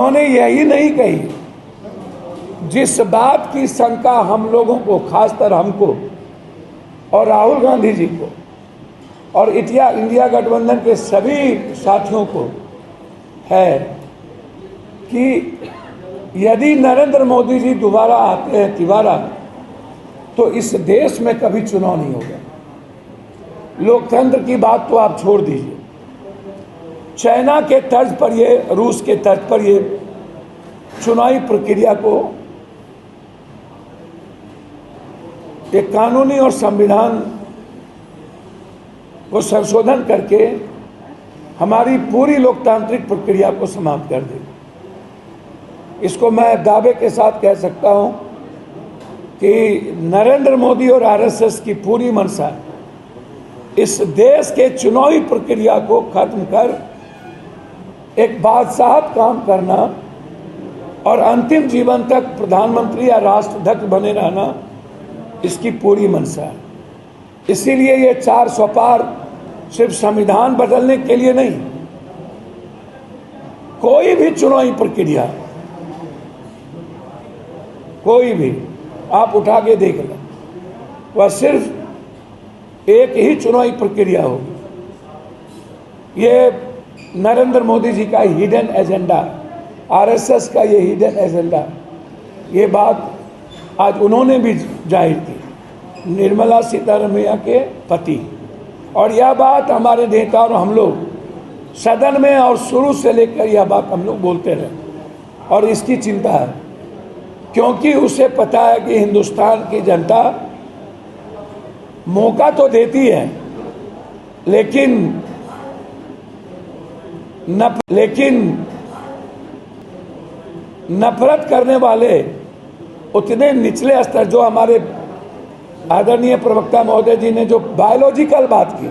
उन्होंने यही नहीं कही जिस बात की शंका हम लोगों को, खासकर हमको और राहुल गांधी जी को और इंडिया गठबंधन के सभी साथियों को है कि यदि नरेंद्र मोदी जी दोबारा आते हैं तिबारा, तो इस देश में कभी चुनाव नहीं होगा। लोकतंत्र की बात तो आप छोड़ दीजिए, चाइना के तर्ज पर ये, रूस के तर्ज पर ये चुनावी प्रक्रिया को एक कानूनी और संविधान को संशोधन करके हमारी पूरी लोकतांत्रिक प्रक्रिया को समाप्त कर देगी। इसको मैं दावे के साथ कह सकता हूं कि नरेंद्र मोदी और आरएसएस की पूरी मंशा इस देश के चुनावी प्रक्रिया को खत्म कर एक बादशाहत काम करना और अंतिम जीवन तक प्रधानमंत्री या राष्ट्राध्यक्ष बने रहना, इसकी पूरी मंशा है। इसीलिए ये 400 पार सिर्फ संविधान बदलने के लिए नहीं, कोई भी चुनावी प्रक्रिया, कोई भी आप उठा के देख लें, वह सिर्फ एक ही चुनावी प्रक्रिया होगी। ये नरेंद्र मोदी जी का हिडन एजेंडा, आरएसएस का ये हिडन एजेंडा, ये बात आज उन्होंने भी जाहिर की, निर्मला सीतारमण के पति। और यह बात हमारे नेता और हम लोग सदन में और शुरू से लेकर यह बात हम लोग बोलते रहे, और इसकी चिंता है क्योंकि उसे पता है कि हिंदुस्तान की जनता मौका तो देती है, लेकिन नफरत करने वाले उतने निचले स्तर, जो हमारे आदरणीय प्रवक्ता महोदय जी ने जो बायोलॉजिकल बात की,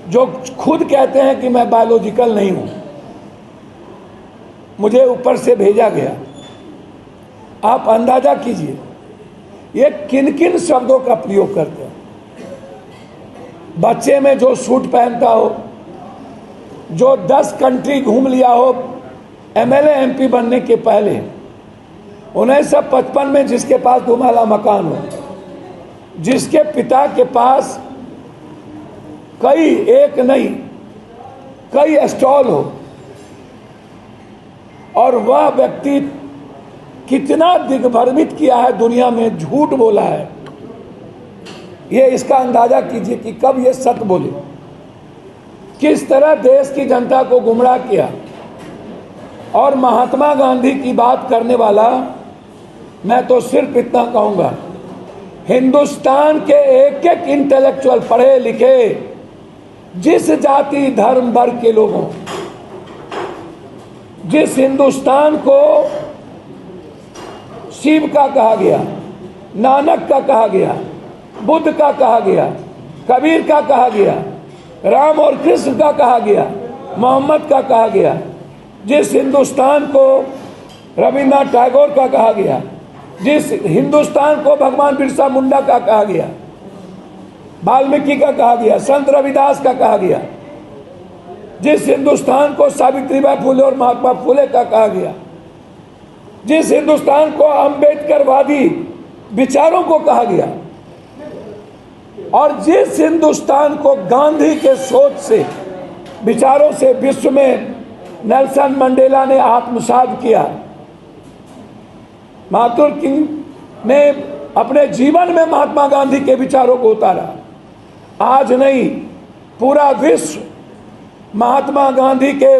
जो खुद कहते हैं कि मैं बायोलॉजिकल नहीं हूं, मुझे ऊपर से भेजा गया। आप अंदाजा कीजिए ये किन किन शब्दों का प्रयोग करते हैं। बच्चे में जो सूट पहनता हो, जो 10 कंट्री घूम लिया हो एमएलए एमपी बनने के पहले, 1955 में जिसके पास 2 माला मकान हो, जिसके पिता के पास एक नहीं कई स्टॉल हो, और वह व्यक्ति कितना दिग्भ्रमित किया है दुनिया में, झूठ बोला है, ये इसका अंदाजा कीजिए कि कब ये सत्य बोले, किस तरह देश की जनता को गुमराह किया। और महात्मा गांधी की बात करने वाला, मैं तो सिर्फ इतना कहूंगा, हिंदुस्तान के एक एक इंटेलेक्चुअल, पढ़े लिखे, जिस जाति धर्म वर्ग के लोगों, जिस हिंदुस्तान को शिव का कहा गया, नानक का कहा गया, बुद्ध का कहा गया, कबीर का कहा गया, राम और कृष्ण का कहा गया, मोहम्मद का कहा गया, जिस हिंदुस्तान को रविन्द्रनाथ टैगोर का कहा गया, जिस हिंदुस्तान को भगवान बिरसा मुंडा का कहा गया, वाल्मीकि का कहा गया, संत रविदास का कहा गया, जिस हिंदुस्तान को सावित्रीबाई फुले और महात्मा फुले का कहा गया, जिस हिंदुस्तान को अंबेडकरवादी विचारों को कहा गया, और जिस हिंदुस्तान को गांधी के सोच से, विचारों से विश्व में नेल्सन मंडेला ने आत्मसात किया, मार्टिन लूथर किंग ने अपने जीवन में महात्मा गांधी के विचारों को उतारा। आज नहीं, पूरा विश्व महात्मा गांधी के